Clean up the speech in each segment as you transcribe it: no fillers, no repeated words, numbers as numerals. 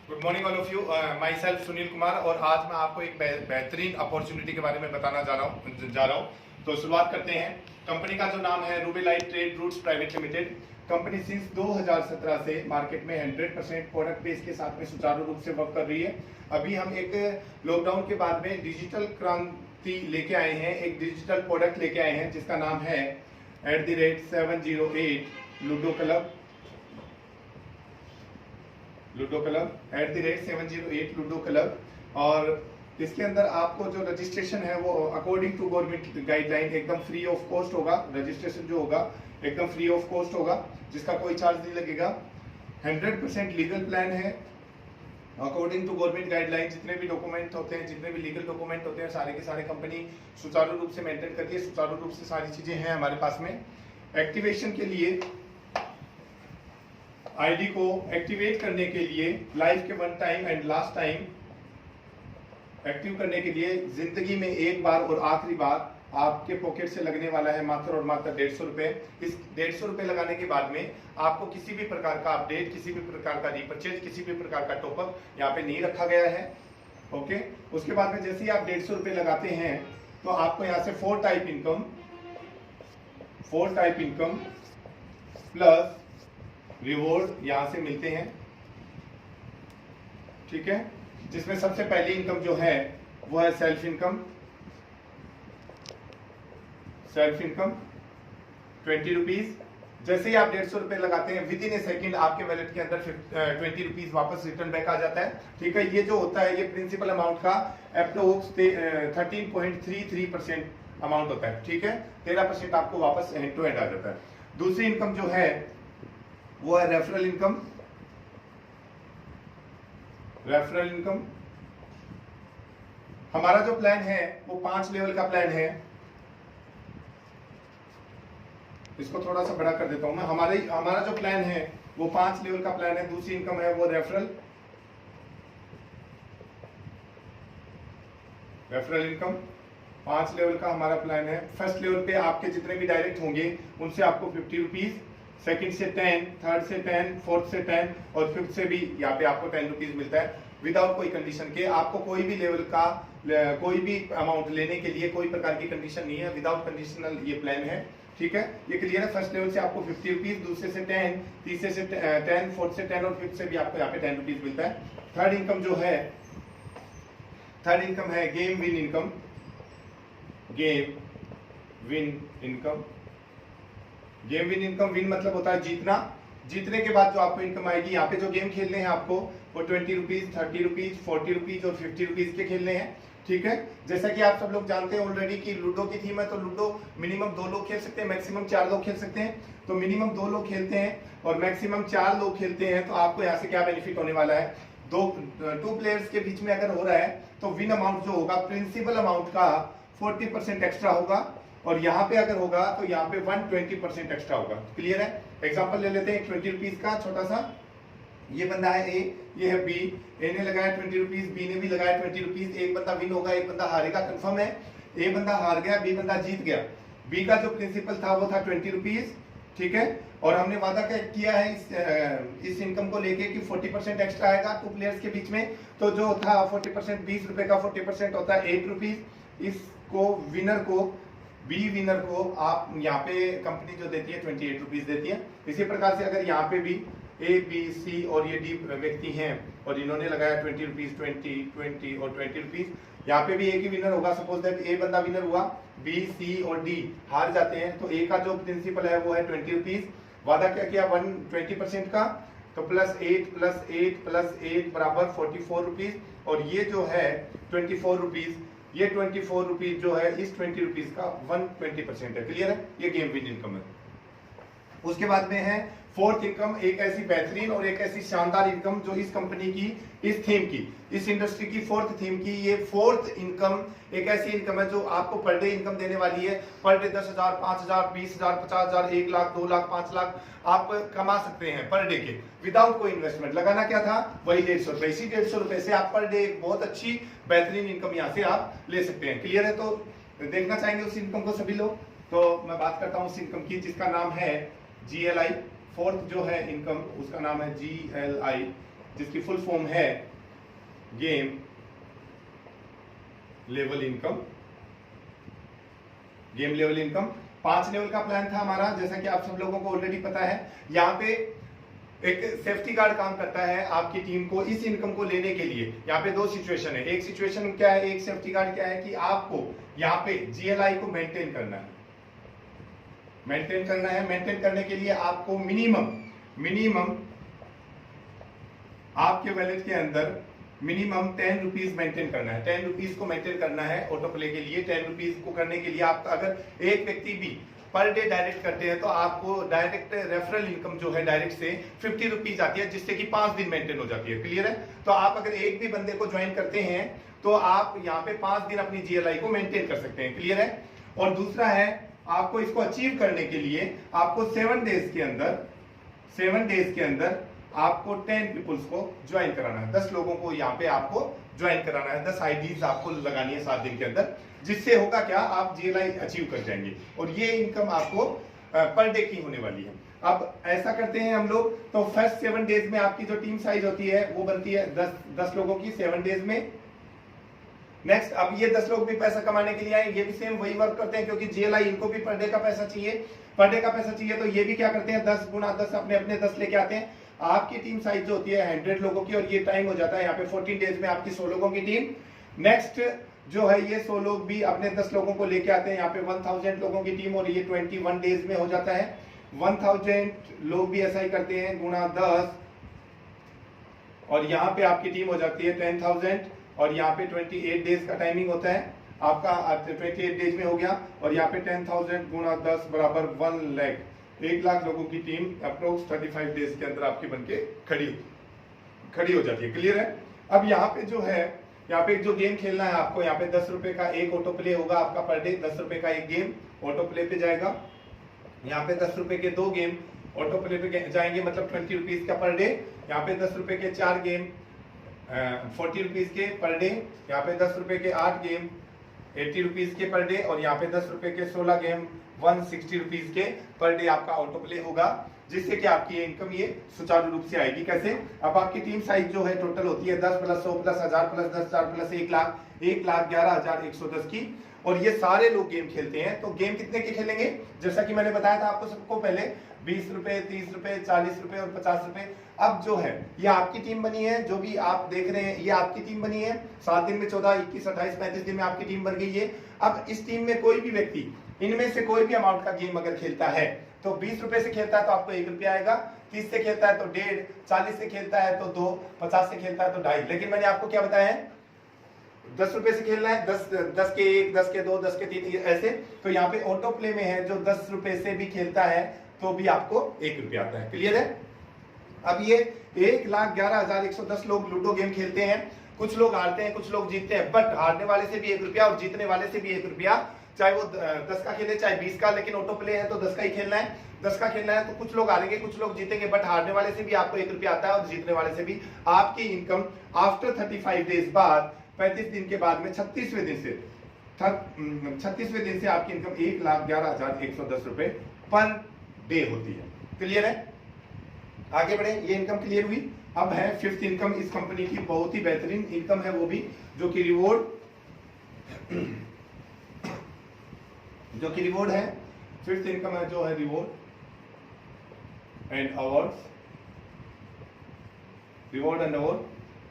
Good morning all of you. My self Sunil Kumar और आज मैं आपको एक बेहतरीन अपॉर्चुनिटी के बारे में बताना जा रहा हूँ। तो शुरुआत करते हैं। कंपनी का जो नाम है Rubellite trade routes private limited. Company since 2017 से मार्केट में 100% प्रोडक्ट बेस के साथ में सुचारू रूप से वर्क कर रही है। अभी हम एक लॉकडाउन के बाद में डिजिटल क्रांति लेके आए हैं, एक डिजिटल प्रोडक्ट लेके आए हैं जिसका नाम है @708 लूडो क्लब @708 लूडो क्लब। और इसके अंदर आपको जो रजिस्ट्रेशन है वो अकॉर्डिंग टू गवर्नमेंट गाइडलाइन एकदम फ्री ऑफ कॉस्ट होगा। रजिस्ट्रेशन जो होगा एकदम फ्री ऑफ कॉस्ट होगा, जिसका कोई चार्ज नहीं लगेगा। 100% लीगल प्लान है अकॉर्डिंग टू गवर्नमेंट गाइडलाइन। जितने भी डॉक्यूमेंट होते हैं, जितने भी लीगल डॉक्यूमेंट होते हैं, सारे के सारे कंपनी सुचारू रूप से मेंटेन करती है। सुचारू रूप से सारी चीजें हैं हमारे पास में। एक्टिवेशन के लिए आईडी को एक्टिवेट करने के लिए लाइफ के 1 time and last time active करने के लिए जिंदगी में एक बार और आखिरी बार आपके पॉकेट से लगने वाला है मात्र और मात्र 150 रुपए। इस 150 रुपए लगाने के बाद में आपको किसी भी प्रकार का अपडेट, किसी भी प्रकार का रीपरचेज, किसी भी प्रकार का टॉपअप यहाँ पे नहीं रखा गया है। ओके, उसके बाद में जैसे ही आप 150 रुपए लगाते हैं तो आपको यहाँ से 4 टाइप इनकम प्लस रिवॉर्ड यहां से मिलते हैं। ठीक है, जिसमें सबसे पहली इनकम जो है वो है सेल्फ इनकम 20 रुपीज। जैसे ही आप 150 रुपए लगाते हैं विद इन ए सेकेंड आपके वैलेट के अंदर 20 रुपीज वापस रिटर्न बैक आ जाता है। ठीक है, ये जो होता है ये प्रिंसिपल अमाउंट का अप्रोक्स 13.33% अमाउंट होता है। ठीक है, 13% आपको वापस एंड टू एंड आ जाता है। दूसरी इनकम जो है वो है रेफरल इनकम। हमारा जो प्लान है वो 5 लेवल का प्लान है। इसको थोड़ा सा बड़ा कर देता हूं मैं। हमारा जो प्लान है वो 5 लेवल का प्लान है। दूसरी इनकम है वो रेफरल इनकम। 5 लेवल का हमारा प्लान है। फर्स्ट लेवल पे आपके जितने भी डायरेक्ट होंगे उनसे आपको 50 रुपीज, सेकंड से 10, थर्ड से 10, फोर्थ से 10 और फिफ्थ से भी यहाँ पे आपको 10 रुपीज मिलता है विदाउट कोई कंडीशन के। आपको कोई भी लेवल का कोई भी अमाउंट लेने के लिए कोई प्रकार की कंडीशन नहीं है, विदाउट कंडीशनल ये प्लान है। ठीक है, ये क्लियर है। फर्स्ट लेवल से आपको 50 रुपीज, दूसरे से 10, तीसरे से 10, फोर्थ से 10 और फिफ्थ से भी आपको यहाँ पे 10 रुपीज मिलता है। थर्ड इनकम है गेम विन इनकम। विन मतलब होता है जीतना। जीतने के बाद जो आपको इनकम आएगी, यहाँ पे जो गेम खेलने हैं आपको वो 20 रुपीज, 30 रुपीज, 40 रुपीज और 50 रुपीज के खेलने हैं। ठीक है, जैसा कि आप सब लोग जानते हैं ऑलरेडी कि लूडो की थीम है, तो लूडो मिनिमम 2 लोग खेल सकते हैं, मैक्सिमम 4 लोग खेल सकते हैं। तो मिनिमम 2 लोग खेलते हैं और मैक्सिमम 4 लोग खेलते हैं। तो आपको यहाँ से क्या बेनिफिट होने वाला है, 2 प्लेयर्स के बीच में अगर हो रहा है तो विन अमाउंट जो होगा प्रिंसिपल अमाउंट का 40% एक्स्ट्रा होगा और यहाँ पे अगर होगा तो यहाँ पे 120% एक्स्ट्रा होगा। क्लियर है। एग्जांपल ले लेते हैं 20 रुपीज का छोटा सा। ये बंदा है ए, ये है बी। ए ने लगाया 20 रुपीज, बी ने भी लगाया 20 रुपीज। एक बंदा विन होगा, एक बंदा हारेगा, कंफर्म है। ए बंदा हार गया, बी बंदा जीत गया। बी का जो प्रिंसिपल था वो था 20 रुपीज। ठीक है, और हमने वादा किया है इस इनकम को लेके कि 40% एक्स्ट्रा आएगा 2 प्लेयर्स के बीच में। तो जो था 40%, 20 रुपए का 40% होता है 8 रुपीज। इसको बी विनर को आप यहाँ पे कंपनी जो देती है 28 रुपीज देती है। इसी प्रकार से अगर यहाँ पे भी ए, बी, सी और ये डी व्यक्ति हैं और इन्होंने लगाया 20 रुपीज, 20 और 20 रुपीज, यहाँ पे भी एक ही विनर होगा। सपोज दैट ए बंदा विनर हुआ, बी, सी और डी हार जाते हैं, तो ए का जो प्रिंसिपल है वो है 20 रुपीज। वादा क्या किया 120% का, तो +8 + 8 बराबर 44 रुपीज। और ये जो है 24 रुपीज, ये 24 रुपीज जो है इस 20 रुपीज का 120% है। क्लियर है, ये गेम विन इनकम है। उसके बाद में है फोर्थ इनकम, एक ऐसी बेहतरीन और एक ऐसी शानदार इनकम जो इस कंपनी की, इस थीम की, इस इंडस्ट्री की फोर्थ थीम की ये फोर्थ इनकम एक ऐसी इनकम है जो आपको पर डे इनकम देने वाली है। पर डे 10,000, 5,000, 20,000, 50,000, 1 लाख, 2 लाख, 5 लाख आप कमा सकते हैं पर डे के विदाउट कोई इन्वेस्टमेंट। लगाना क्या था, वही 150 रुपए। इसी 150 रुपए से आप पर डे एक बहुत अच्छी बेहतरीन इनकम यहाँ से आप ले सकते हैं। क्लियर है, तो देखना चाहेंगे उस इनकम को सभी लोग। तो मैं बात करता हूँ उस इनकम की जिसका नाम है GLI। फोर्थ जो है इनकम उसका नाम है GLI जिसकी फुल फॉर्म है game level income. Game level income 5 level का प्लान था हमारा, जैसा कि आप सब लोगों को ऑलरेडी पता है। यहाँ पे एक सेफ्टी गार्ड काम करता है आपकी टीम को इस इनकम को लेने के लिए। यहाँ पे दो सिचुएशन है, एक सिचुएशन क्या है, एक सेफ्टी गार्ड क्या है कि आपको यहाँ पे जीएलआई को मेंटेन करना है। मेंटेन करने के लिए आपको मिनिमम आपके वैलेट के अंदर मिनिमम 10 रुपीज मेंटेन करना है। 10 रुपीज को मेंटेन करना है ऑटो प्ले के लिए। 10 रुपीज को करने के लिए आप अगर एक व्यक्ति भी पर डे डायरेक्ट करते हैं तो आपको डायरेक्ट रेफरल इनकम जो है डायरेक्ट से 50 रुपीज आती है, जिससे कि 5 दिन मेंटेन हो जाती है। क्लियर है? तो आप अगर एक भी बंदे को ज्वाइन करते हैं तो आप यहाँ पे 5 दिन अपनी जीएलआई को मेंटेन कर सकते हैं। क्लियर है? और दूसरा है, आपको इसको अचीव करने के लिए आपको 7 डेज के अंदर आपको 10 पीपल्स को ज्वाइन कराना है। 10 लोगों को यहाँ पे आपको ज्वाइन कराना है। 10 आईडीज आपको लगानी है 7 दिन के अंदर, जिससे होगा क्या, आप जीएलआई अचीव कर जाएंगे और ये इनकम आपको पर डे की होने वाली है। अब ऐसा करते हैं हम लोग, तो फर्स्ट 7 डेज में आपकी जो टीम साइज होती है वो बनती है 10 लोगों की 7 डेज में। नेक्स्ट, अब ये 10 लोग भी पैसा कमाने के लिए आए, ये भी सेम वही वर्क करते हैं, क्योंकि जीएलआई इनको भी पर डे का पैसा चाहिए। तो ये भी क्या करते हैं, 10 गुना 10 अपने 10 लेके आते हैं। आपकी टीम साइज जो होती है 100 लोगों की, और ये टाइम हो जाता है यहाँ पे 14 डेज में आपकी 100 लोगों की टीम। नेक्स्ट जो है ये 100 लोग भी अपने 10 लोगों को लेके आते हैं यहाँ पे 1000 लोगों की टीम, और ये 21 डेज में हो जाता है। 1000 लोग भी ऐसा ही करते हैं गुना 10, और यहाँ पे आपकी टीम हो जाती है 10,000, और यहाँ पे 28 डेज का टाइमिंग होता है आपका। 28 डेज में हो गया, और यहाँ पे 10,000 गुना 10 बराबर 1 लाख, 1 लाख लोगों की टीम अप्रोक्स 35 डेज के अंदर आपकी बनके खड़ी हो जाती है। क्लियर है? अब यहाँ पे जो है, यहाँ पे जो गेम खेलना है आपको, यहाँ पे 10 रुपए का एक ऑटो प्ले होगा आपका पर डे। 10 रुपए का एक गेम ऑटो प्ले पे जाएगा। यहाँ पे 10 रुपए के 2 गेम ऑटो प्ले पे जाएंगे, मतलब 20 रुपीज का पर डे। यहाँ पे 10 रुपए के 4 गेम 40 रुपीज के पर डे। यहाँ पे 10 रुपए के 8 गेम 80 रुपीज के पर डे, और यहाँ पे 10 रुपए के 16 गेम 160 रुपीज के पर डे आपका ऑटो प्ले होगा, जिससे कि आपकी इनकम ये सुचारू रूप से आएगी। कैसे? अब आपकी टीम साइज जो है टोटल होती है 10 plus 100 plus 1000 plus 10,000 plus 1 lakh, 1,11,110 की, और ये सारे लोग गेम खेलते हैं। तो गेम कितने के खेलेंगे? जैसा कि मैंने बताया था आपको सबको पहले, 20 रुपए, 30 रुपए, 40 रुपए और 50 रुपए। अब जो है ये आपकी टीम बनी है, जो भी आप देख रहे हैं ये आपकी टीम बनी है। 7 दिन में 14, 21, 28, 35 दिन में आपकी टीम बन गई है। अब इस टीम में कोई भी व्यक्ति इनमें से कोई भी अमाउंट का गेम अगर खेलता है, तो 20 रुपए से खेलता है तो आपको 1 रुपया आएगा, 30 से खेलता है तो 1.5, 40 से खेलता है तो 2, 50 से खेलता है तो 2.5। लेकिन मैंने आपको क्या बताया है, 10 रुपए से खेलना है, 10 के 1, 10 के 2, 10 के 3 ऐसे। तो यहाँ पे ऑटो प्ले में है जो 10 रुपए से भी खेलता है तो भी आपको 1 रुपया आता है। क्लियर है? अब ये 1,11,110 लोग लूडो गेम खेलते हैं। कुछ लोग हारते हैं, कुछ लोग जीतते हैं, बट हारने वाले से भी 1 रुपया और जीतने वाले से भी 1 रुपया, चाहे वो 10 का खेले चाहे 20 का। लेकिन ऑटो प्ले है तो 10 का ही खेलना है। 10 का खेलना है तो कुछ लोग हारेंगे, कुछ लोग जीतेंगे, बट हारने वाले से भी आपको 1 रुपया आता है और जीतने वाले से भी। आपकी इनकम आफ्टर 35 डेज बाद, 35 दिन के बाद में 36वें दिन से आपकी इनकम 1,11,110 रुपए पर डे होती है। क्लियर है? आगे बढ़े, ये इनकम क्लियर हुई। अब है 5th इनकम। इस कंपनी की बहुत ही बेहतरीन इनकम है, वो भी जो कि रिवॉर्ड है। 5th इनकम है जो है रिवॉर्ड एंड अवार्ड्स।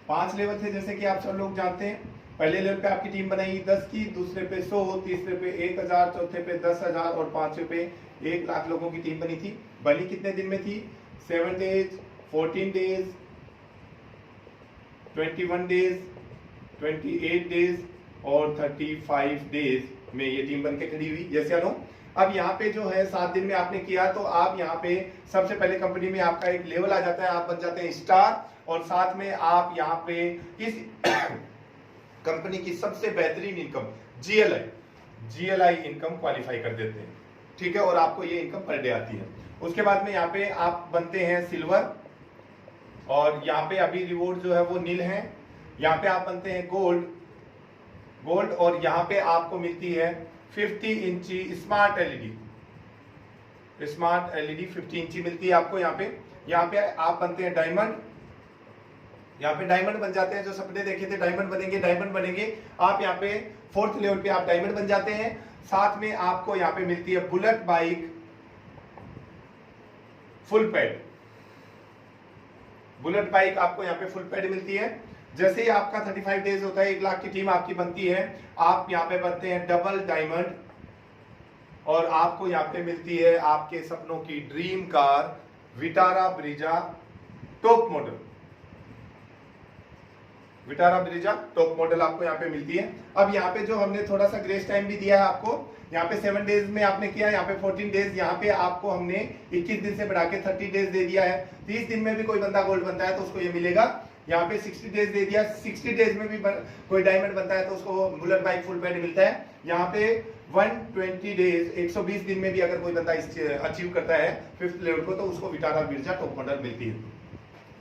5 लेवल थे जैसे कि आप सब लोग जानते हैं। पहले लेवल पे आपकी टीम बनाई 10 की, दूसरे पे 100, तीसरे पे 1000, चौथे पे 10,000 और 5वें पे 1 लाख लोगों की टीम बनी थी। बनी कितने दिन में थी? 7 डेज, 14 डेज, 21 डेज, 28 डेज और 35 डेज में ये टीम बनके खड़ी हुई। यस या नो? अब यहाँ पे जो है 7 दिन में आपने किया तो आप यहाँ पे सबसे पहले कंपनी में आपका एक लेवल आ जाता है, आप बन जाते हैं स्टार, और साथ में आप यहाँ पे इस कंपनी की सबसे बेहतरीन इनकम जीएलआई इनकम क्वालिफाई कर देते हैं। ठीक है? और आपको ये इनकम पर डे आती है। उसके बाद में यहाँ पे आप बनते हैं सिल्वर, और यहाँ पे अभी रिवॉर्ड जो है वो नील है। यहाँ पे आप बनते हैं गोल्ड, और यहाँ पे आपको मिलती है 50 इंची स्मार्ट एलईडी 50 इंची मिलती है आपको यहाँ पे। यहाँ पे आप बनते हैं डायमंड, यहाँ पे डायमंड बन जाते हैं, जो सपने देखे थे डायमंड बनेंगे, डायमंड बनेंगे। आप यहाँ पे 4th लेवल पे आप डायमंड बन जाते हैं। साथ में आपको यहाँ पे मिलती है bullet bike full pad, bullet bike आपको यहाँ पे फुल पैड मिलती है। जैसे ही आपका 35 डेज होता है, 1 लाख की टीम आपकी बनती है, आप यहाँ पे बनते हैं डबल डायमंड और आपको यहाँ पे मिलती है आपके सपनों की dream car Vitara Brezza top model. Vitara Brezza top model आपको यहाँ पे मिलती है। अब यहाँ पे जो हमने थोड़ा सा ग्रेस टाइम भी दिया है आपको, यहाँ पे 7 डेज में आपने किया, यहाँ पे 14 डेज, यहाँ पे आपको हमने 21 दिन से बढ़ा के 30 डेज दे दिया है। 30 दिन में भी कोई बंदा गोल्ड बनता है तो उसको ये मिलेगा। यहाँ पे 60 डेज दे दिया, 60 डेज में भी कोई डायमंड बनता है तो उसको बुलेट बाइक फुल पैड मिलता है। यहाँ पे 120 डेज 120 दिन में भी अगर कोई बंदा अचीव करता है 5th लेवल को तो उसको विटारा ब्रीजा टॉप मॉडल मिलती है।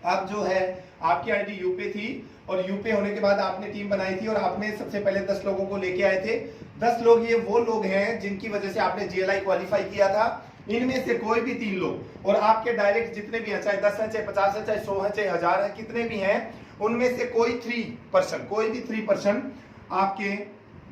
अब जो है आपकी आईडी यूपे थी और यूपे होने के बाद आपने टीम बनाई थी और आपने सबसे पहले 10 लोगों को लेके आए थे। 10 लोग ये वो लोग हैं जिनकी वजह से आपने जीएलआई क्वालिफाई किया था। इनमें से कोई भी 3 लोग और आपके डायरेक्ट जितने भी हैं, चाहे 10 है, चाहे 50 है, चाहे 100 है, चाहे 1000 है, कितने भी हैं, उनमें से कोई भी 3% आपके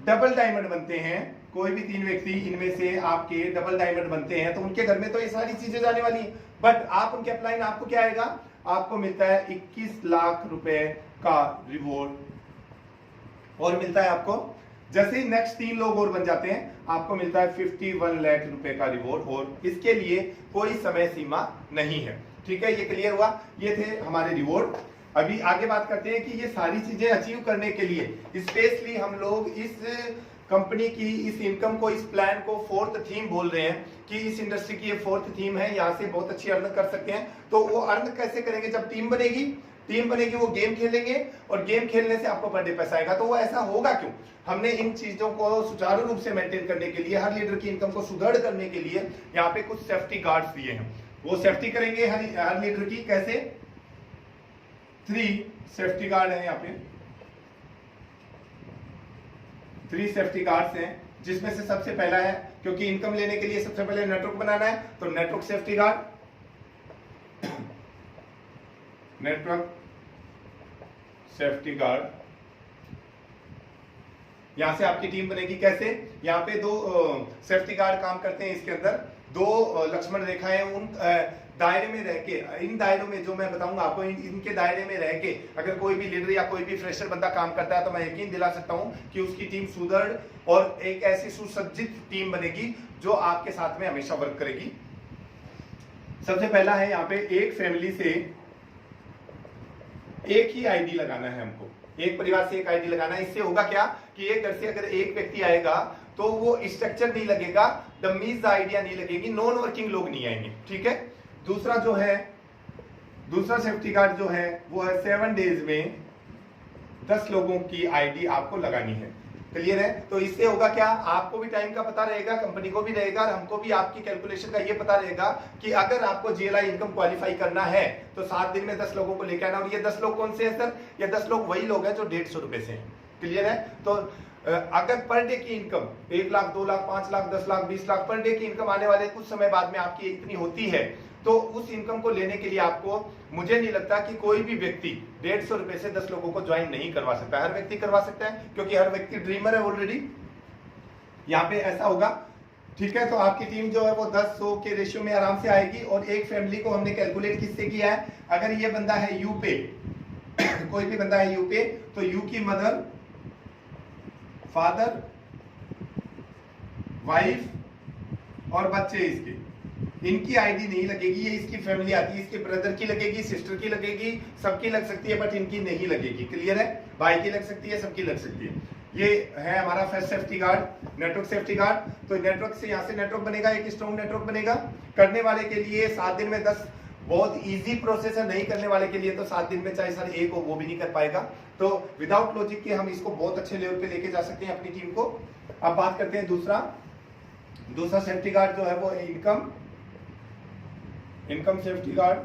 डबल डायमंड बनते हैं। कोई भी 3 व्यक्ति इनमें से आपके डबल डायमंड बनते हैं तो उनके घर में तो ये सारी चीजें जाने वाली है। बट आप उनके अपलाइन आपको क्या आएगा, आपको मिलता है 21 लाख रुपए का रिवॉर्ड और मिलता है आपको, जैसे ही नेक्स्ट 3 लोग और बन जाते हैं आपको मिलता है 51 लाख रुपए का रिवॉर्ड और इसके लिए कोई समय सीमा नहीं है। ठीक है, ये क्लियर हुआ। ये थे हमारे रिवॉर्ड। अभी आगे बात करते हैं कि ये सारी चीजें अचीव करने के लिए स्पेशली हम लोग इस कंपनी की इस इनकम को, इस प्लान को 4th थीम बोल रहे हैं कि इस इंडस्ट्री की ये 4th थीम है, यहाँ से बहुत अच्छी अर्न कर सकते हैं। तो वो अर्न कैसे करेंगे, जब टीम बनेगी वो गेम खेलेंगे और गेम खेलने से आपको पर डे पैसा आएगा। तो वो ऐसा होगा क्यों, हमने इन चीजों को सुचारू रूप से मेंटेन करने के लिए, हर लीडर की इनकम को सुदृढ़ करने के लिए यहाँ पे कुछ सेफ्टी गार्ड्स दिए हैं। वो सेफ्टी करेंगे हर लीडर की, कैसे, 3 सेफ्टी गार्ड है यहाँ पे, 3 सेफ्टी गार्ड्स हैं, जिसमें से सबसे पहला है, क्योंकि इनकम लेने के लिए सबसे पहले नेटवर्क बनाना है तो network safety guard, network safety guard, यहां से आपकी टीम बनेगी। कैसे, यहाँ पे 2 सेफ्टी गार्ड काम करते हैं, इसके अंदर 2 लक्ष्मण रेखाएं, उन दायरे में रह के, इन दायरों में जो मैं बताऊंगा आपको, इनके दायरे में रह के अगर कोई भी लीडर या कोई भी फ्रेशर बंदा काम करता है तो मैं यकीन दिला सकता हूं कि उसकी टीम सुदृढ़ और एक ऐसी सुसज्जित टीम बनेगी जो आपके साथ में हमेशा वर्क करेगी। सबसे पहला है यहाँ पे एक फैमिली से एक ही आईडी लगाना है हमको, एक परिवार से एक आईडी लगाना है। इससे होगा क्या कि एक घर से अगर एक व्यक्ति आएगा तो वो स्ट्रक्चर नहीं लगेगा, डमीज आइडिया नहीं लगेगी, नॉन वर्किंग लोग नहीं आएंगे। ठीक है, दूसरा जो है, दूसरा सेफ्टी गार्ड जो है वो है 7 डेज में 10 लोगों की आईडी आपको लगानी है। क्लियर है, तो इससे होगा क्या, आपको भी टाइम का पता रहेगा, कंपनी को भी रहेगा और हमको भी आपकी कैलकुलेशन का ये पता रहेगा कि अगर आपको जीएलआई इनकम क्वालिफाई करना है तो 7 दिन में 10 लोगों को लेकर आना। और ये 10 लोग कौन से हैं सर, ये 10 लोग वही लोग हैं जो 150 रुपए से हैं। क्लियर है, तो अगर पर डे की income 1 lakh, 2 lakh, 5 lakh, 10 lakh, 20 lakh per day की इनकम आने वाले कुछ समय बाद में आपकी इतनी होती है तो उस इनकम को लेने के लिए आपको, मुझे नहीं लगता कि कोई भी व्यक्ति 150 रुपए से 10 लोगों को ज्वाइन नहीं करवा सकता। हर व्यक्ति करवा सकता है क्योंकि हर व्यक्ति ड्रीमर है ऑलरेडी। यहाँ पे ऐसा होगा। ठीक है, तो आपकी टीम जो है वो 10-100 के रेशियो में आराम से आएगी। और एक फैमिली को हमने कैलकुलेट किससे किया है, अगर ये बंदा है यू पे कोई भी बंदा है यू पे, तो यू की मदर, फादर, वाइफ और बच्चे इसके, इनकी आईडी नहीं लगेगी। ये इसकी फैमिली आती है, इसके ब्रदर की लगेगी, सिस्टर की लगेगी, सबकी लग सकती है, बट इनकी नहीं लगेगी। क्लियर है, भाई की लग सकती है, सबकी लग सकती है। ये है हमारा first safety guard, network safety guard. तो नेटवर्क से यहाँ से नेटवर्क बनेगा, एक स्ट्रॉन्ग नेटवर्क बनेगा। करने वाले के लिए 7 दिन में 10 बहुत इजी प्रोसेस है, नहीं करने वाले के लिए तो 7 दिन में चाहे सर एक हो वो भी नहीं कर पाएगा। तो विदाउट लॉजिक के हम इसको बहुत अच्छे लेवल पे लेके जा सकते हैं अपनी टीम को। अब बात करते हैं दूसरा सेफ्टी गार्ड जो है वो income safety guard.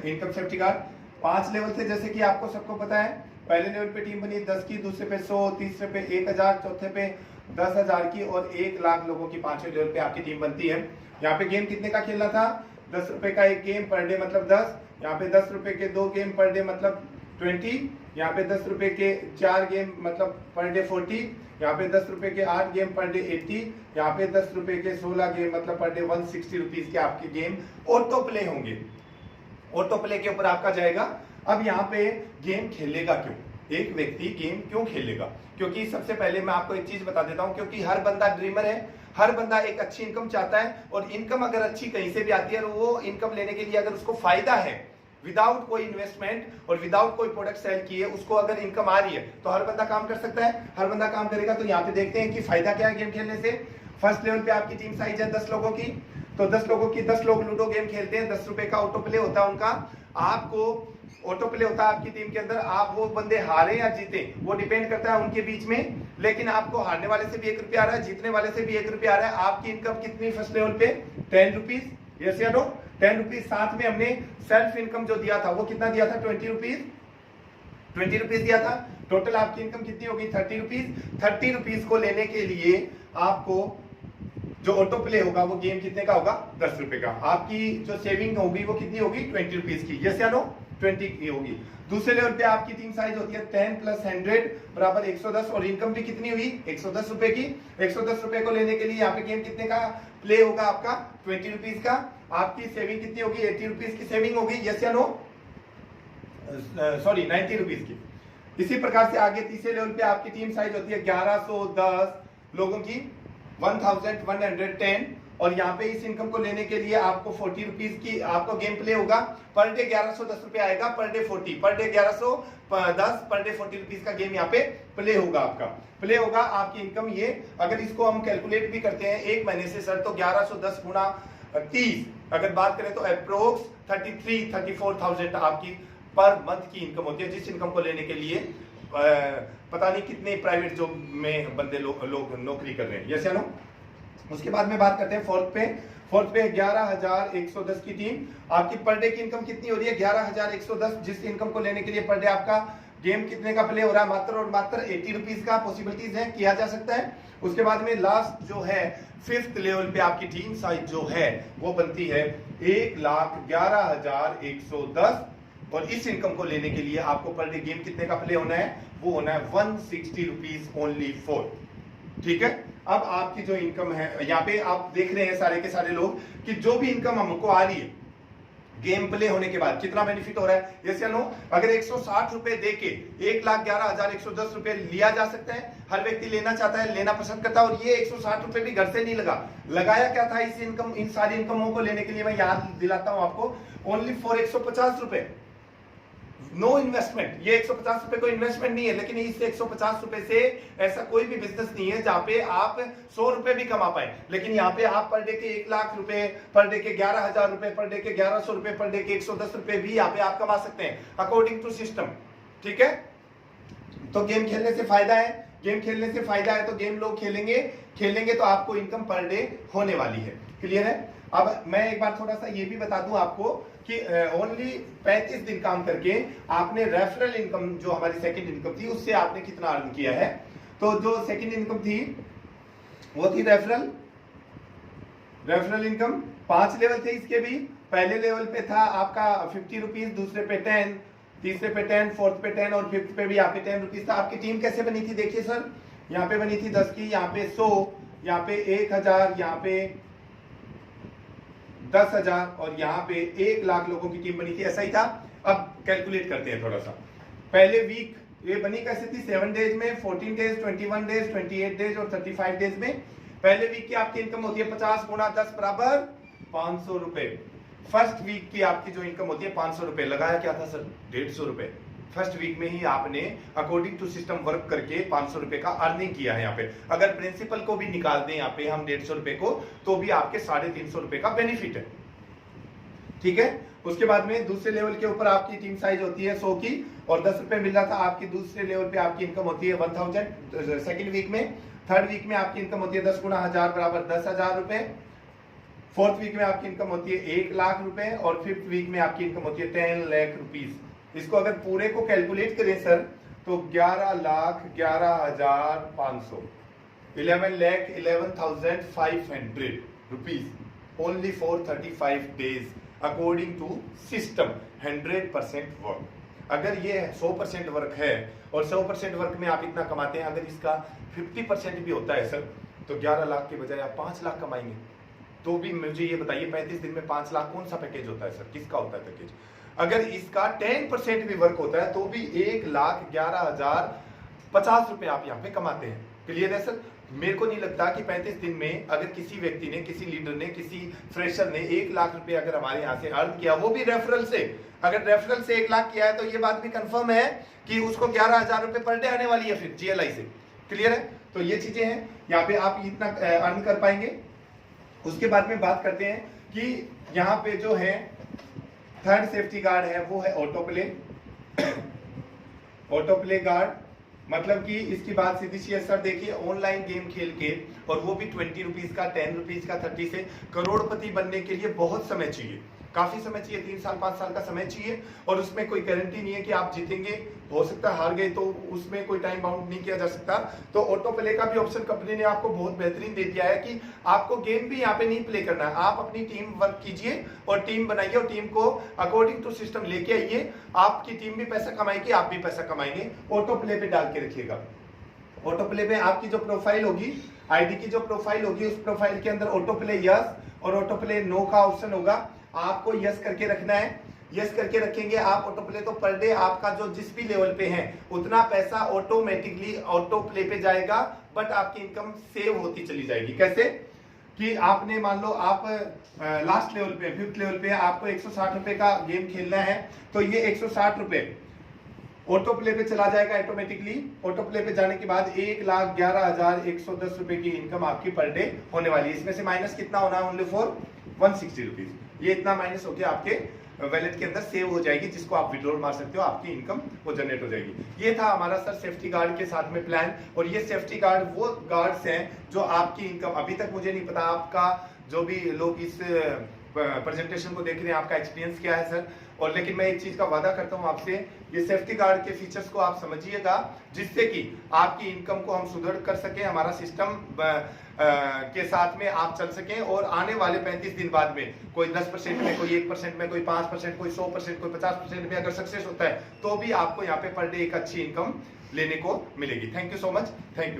Income safety guard 5 level थे, जैसे कि आपको सबको पता है। पहले लेवल पे टीम बनी 10 की, दूसरे पे 100, तीसरे पे 1000, चौथे पे 10,000 की और 1 लाख लोगों की 5वें लेवल पे आपकी टीम बनती है। यहाँ पे गेम कितने का खेलना था, ₹10 का एक गेम पर डे मतलब 10, यहाँ पे ₹10 के 2 गेम पर डे मतलब 20, यहाँ पे ₹10 के 4 गेम मतलब पर डे 40, यहाँ पे ₹10 के 8 गेम पर डे 80, यहाँ पे ₹10 के 16 गेम मतलब पर डे 160 रुपीज के आपके गेम ऑटो प्ले होंगे। ऑटो प्ले के ऊपर आपका जाएगा। अब यहाँ पे गेम खेलेगा क्यों, एक व्यक्ति गेम क्यों खेलेगा? क्योंकि सबसे पहले मैं आपको एक चीज बता देता हूं, क्योंकि हर बंदा ड्रीमर है, हर बंदा एक अच्छी इनकम चाहता है, और इनकम अगर अच्छी कहीं से भी आती है और वो इनकम लेने के लिए अगर उसको फायदा है, विदाउट कोई इन्वेस्टमेंट और विदाउट कोई प्रोडक्ट सेल किए उसको अगर इनकम आ रही है, तो हर बंदा काम कर सकता है, हर बंदा काम करेगा। तो यहाँ पे देखते हैं कि फायदा क्या है गेम खेलने से। फर्स्ट लेवल पे आपकी टीम साइज है 10 लोगों की, तो 10 लोगों की 10 लोग लूडो गेम खेलते हैं, ₹10 का ऑटो प्ले होता है उनका। आपको ऑटो प्ले होता है आपकी टीम के अंदर, आप वो बंदे हारे या जीते वो डिपेंड करता है उनके बीच में, लेकिन आपको हारने वाले से भी ₹1 आ रहा है, जीतने वाले से भी ₹1 आ रहा है। आपकी इनकम कितनी फर्स्ट लेवल पे? ₹10, यस या नो? ₹10। साथ में हमने सेल्फ इनकम जो दिया था वो कितना दिया था? ₹20 दिया था। टोटल आपकी इनकम कितनी होगी? ₹30। ₹30 को लेने के लिए आपको जो ऑटो प्ले होगा वो गेम कितने का होगा? ₹10 का। आपकी जो सेविंग होगी वो कितनी होगी? ₹20 की, यस या नो? 20 की होगी। दूसरे लेवल पे आपकी टीम साइज होती है 10 + 100 बराबर 110, और इनकम भी कितनी हुई? ₹110 की। ₹110 को लेने के लिए यहाँ पे गेम कितने का प्ले होगा आपका? ₹20 का। आपकी सेविंग कितनी होगी? ₹80 की सेविंग होगी, यस या नो? सॉरी, ₹90 की। इसी प्रकार से आगे तीसरे लेवल पे आपकी टीम साइज होती है 1110 लोगों की, 1110, और यहाँ पे इस इनकम को लेने के लिए आपको ₹40 की आपको गेम प्ले होगा। पर डे ₹1110 आएगा, per day 40, per day 1110, per day ₹40 का गेम यहाँ पे प्ले होगा आपका। प्ले होगा आपकी इनकम ये, अगर इसको हम कैलकुलेट भी करते हैं एक महीने से सर, तो 1110 गुणा 30 अगर बात करें तो अप्रोक्स 34,000 आपकी पर मंथ की इनकम होती है, जिस इनकम को लेने के लिए पता नहीं कितने प्राइवेट जॉब में बंदे लोग नौकरी कर रहे हैं, यस या नो? उसके बाद में बात करते हैं फोर्थ पे 11,110 की टीम, आपकी पर डे की इनकम कितनी हो रही है? 11,110, जिस इनकम को लेने के लिए पर डे आपका गेम कितने का प्ले हो रहा है? मात्र और मात्र ₹80 का पॉसिबिलिटीज है, किया जा सकता है। उसके बाद में लास्ट जो है 5th लेवल पे आपकी टीम साइज जो है वो बनती है 1,11,110, और इस इनकम को लेने के लिए आपको पर डे गेम कितने का प्ले होना है? वो होना है ₹160 ओनली फॉर, ठीक है। अब आपकी जो इनकम है यहाँ पे आप देख रहे हैं सारे के सारे लोग कि जो भी इनकम हमको आ रही है गेम प्ले होने के बाद कितना बेनिफिट हो रहा है, यस या नो? अगर ₹160 दे के 1,11,110 रुपए लिया जा सकता है, हर व्यक्ति लेना चाहता है, लेना पसंद करता है, और ये ₹160 भी घर से नहीं लगाया क्या था इस इनकम, इन सारी इनकमों को लेने के लिए मैं याद दिलाता हूं आपको, ओनली फॉर ₹150, नो इन्वेस्टमेंट। ये ₹150 कोई इन्वेस्टमेंट नहीं है, लेकिन इस ₹150 से ऐसा कोई भी बिजनेस नहीं है जहां पे आप ₹100 भी कमा पाए, लेकिन यहाँ पे आप पर डे के ₹1,00,000, पर डे के ₹11,000, पर डे के ₹1,100, पर डे के ₹110 भी यहाँ पे आप कमा सकते हैं अकॉर्डिंग टू सिस्टम, ठीक है। तो गेम खेलने से फायदा है, गेम खेलने से फायदा है, तो गेम लोग खेलेंगे तो आपको इनकम पर डे होने वाली है, क्लियर है। अब मैं एक बार थोड़ा सा ये भी बता दूं आपको कि ओनली 35 दिन काम करके आपने रेफरल इनकम जो हमारी सेकंड इनकम थी उससे आपने कितना अर्न किया है। तो जो सेकंड इनकम थी वो थी रेफरल इनकम। 5 लेवल थे इसके भी। पहले लेवल पे था आपका ₹50, दूसरे पे 10, तीसरे पे 10, फोर्थ पे 10 और फिफ्थ पे भी यहाँ पे ₹10 था। आपकी टीम कैसे बनी थी देखिए सर, यहाँ पे बनी थी 10 की, यहाँ पे 100, यहाँ पे 1,000, यहाँ पे 10,000 और यहाँ पे 1,00,000 लोगों की टीम बनी थी, ऐसा ही था। अब कैलकुलेट करते हैं थोड़ा सा। पहले वीक ये बनी कैसे थी? 7 डेज में, 14 डेज, 21 डेज, 28 डेज और 35 डेज में। पहले वीक की आपकी इनकम होती है 50 गुणा 10 बराबर ₹500। फर्स्ट वीक की आपकी जो इनकम होती है ₹500, लगाया क्या था सर? ₹150। फर्स्ट वीक में ही आपने अकॉर्डिंग टू सिस्टम वर्क करके ₹500 का अर्निंग किया है यहाँ पे। अगर प्रिंसिपल को भी निकाल दें यहाँ पे हम ₹150 को, तो भी आपके ₹350 का बेनिफिट है, ठीक है। उसके बाद में दूसरे लेवल के ऊपर आपकी टीम साइज होती है 100 की और ₹10 मिल रहा था। आपकी दूसरे लेवल पे आपकी इनकम होती है 1000 सेकेंड वीक में। थर्ड वीक में आपकी इनकम होती है 10 गुणा 1000 बराबर ₹10,000। फोर्थ वीक में आपकी इनकम होती है ₹1,00,000 और फिफ्थ वीक में आपकी इनकम होती है ₹10,00,000। इसको अगर पूरे को कैलकुलेट करें सर तो 11,11,500 ₹11,11,500 only for 35 days according to system 100% work. अगर ये 100% वर्क है और 100% वर्क में आप इतना कमाते हैं, अगर इसका 50% भी होता है सर, तो 11 लाख के बजाय आप 5 लाख कमाएंगे। तो भी मुझे ये बताइए 35 दिन में 5 लाख कौन सा पैकेज होता है सर, किसका होता है पैकेज? अगर इसका 10% भी वर्क होता है तो भी 1,11,050 रुपए आप यहाँ पे कमाते हैं। क्लियर है सर? मेरे को नहीं लगता कि 35 दिन में अगर किसी व्यक्ति ने, किसी लीडर ने, किसी फ्रेशर ने 1 लाख रुपए अगर हमारे यहाँ से अर्न किया, वो भी रेफरल से, अगर रेफरल से 1 लाख किया है तो ये बात भी कंफर्म है कि उसको 11,000 रुपए पर डे आने वाली है फिर GLI से। क्लियर है? तो ये चीजें हैं, यहाँ पे आप इतना अर्न कर पाएंगे। उसके बाद में बात करते हैं कि यहाँ पे जो है थर्ड सेफ्टी गार्ड है वो है auto play. Auto play guard मतलब कि इसकी बात सीधी सी है सर, देखिए ऑनलाइन गेम खेल के, और वो भी 20 रुपीज का, 10 रुपीज का, 30 से करोड़पति बनने के लिए बहुत समय चाहिए, काफी समय चाहिए, 3 साल 5 साल का समय चाहिए। और उसमें कोई गारंटी नहीं है कि आप जीतेंगे, हो सकता है हार गए, तो उसमें कोई टाइम बाउंड नहीं किया जा सकता। तो ऑटो प्ले का भी ऑप्शन कंपनी ने आपको बहुत बेहतरीन दे दिया है कि आपको गेम भी यहाँ पे नहीं प्ले करना है, आप अपनी टीम वर्क कीजिए और टीम बनाइए और टीम को अकॉर्डिंग टू सिस्टम लेके आइए। आपकी टीम भी पैसा कमाएगी, आप भी पैसा कमाएंगे। ऑटो प्ले पे डाल के रखिएगा। ऑटो प्ले में आपकी जो प्रोफाइल होगी, आईडी की जो प्रोफाइल होगी, उस प्रोफाइल के अंदर ऑटो प्ले यस और ऑटो प्ले नो का ऑप्शन होगा। आपको यस करके रखना है। यस करके रखेंगे आप ऑटो प्ले, तो पर डे आपका जो जिस भी लेवल पे है उतना पैसा ऑटोमेटिकली ऑटो प्ले पे जाएगा, बट आपकी इनकम सेव होती चली जाएगी। कैसे? कि आपने मान लो आप लास्ट लेवल पे, 5th लेवल पे, आपको 160 रुपए का गेम खेलना है, तो ये 160 रुपए ऑटो प्ले पे चला जाएगा ऑटोमेटिकली। ऑटो प्ले पे जाने के बाद 1,11,110 रुपए की इनकम आपकी पर डे होने वाली है। इसमें से माइनस कितना होना है? Only for 160 rupees. ये इतना माइनस होकर आपके वैलेट के अंदर सेव हो जाएगी, जिसको आप विड्रॉल मार सकते हो, आपकी इनकम वो जनरेट हो जाएगी। ये था हमारा सर सेफ्टी गार्ड के साथ में प्लान। और ये सेफ्टी गार्ड वो गार्ड्स हैं जो आपकी इनकम, अभी तक मुझे नहीं पता आपका जो भी लोग इस प्रेजेंटेशन को देख रहे हैं आपका एक्सपीरियंस क्या है सर, और लेकिन मैं एक चीज का वादा करता हूं आपसे, ये सेफ्टी गार्ड के फीचर्स को आप समझिएगा, जिससे कि आपकी इनकम को हम सुदृढ़ कर सकें, हमारा सिस्टम के साथ में आप चल सकें, और आने वाले 35 दिन बाद में कोई 10% में, कोई 1% में, कोई 5%, कोई 100%, कोई 50% में अगर सक्सेस होता है तो भी आपको यहाँ पे पर डे एक अच्छी इनकम लेने को मिलेगी। Thank you so much. Thank you.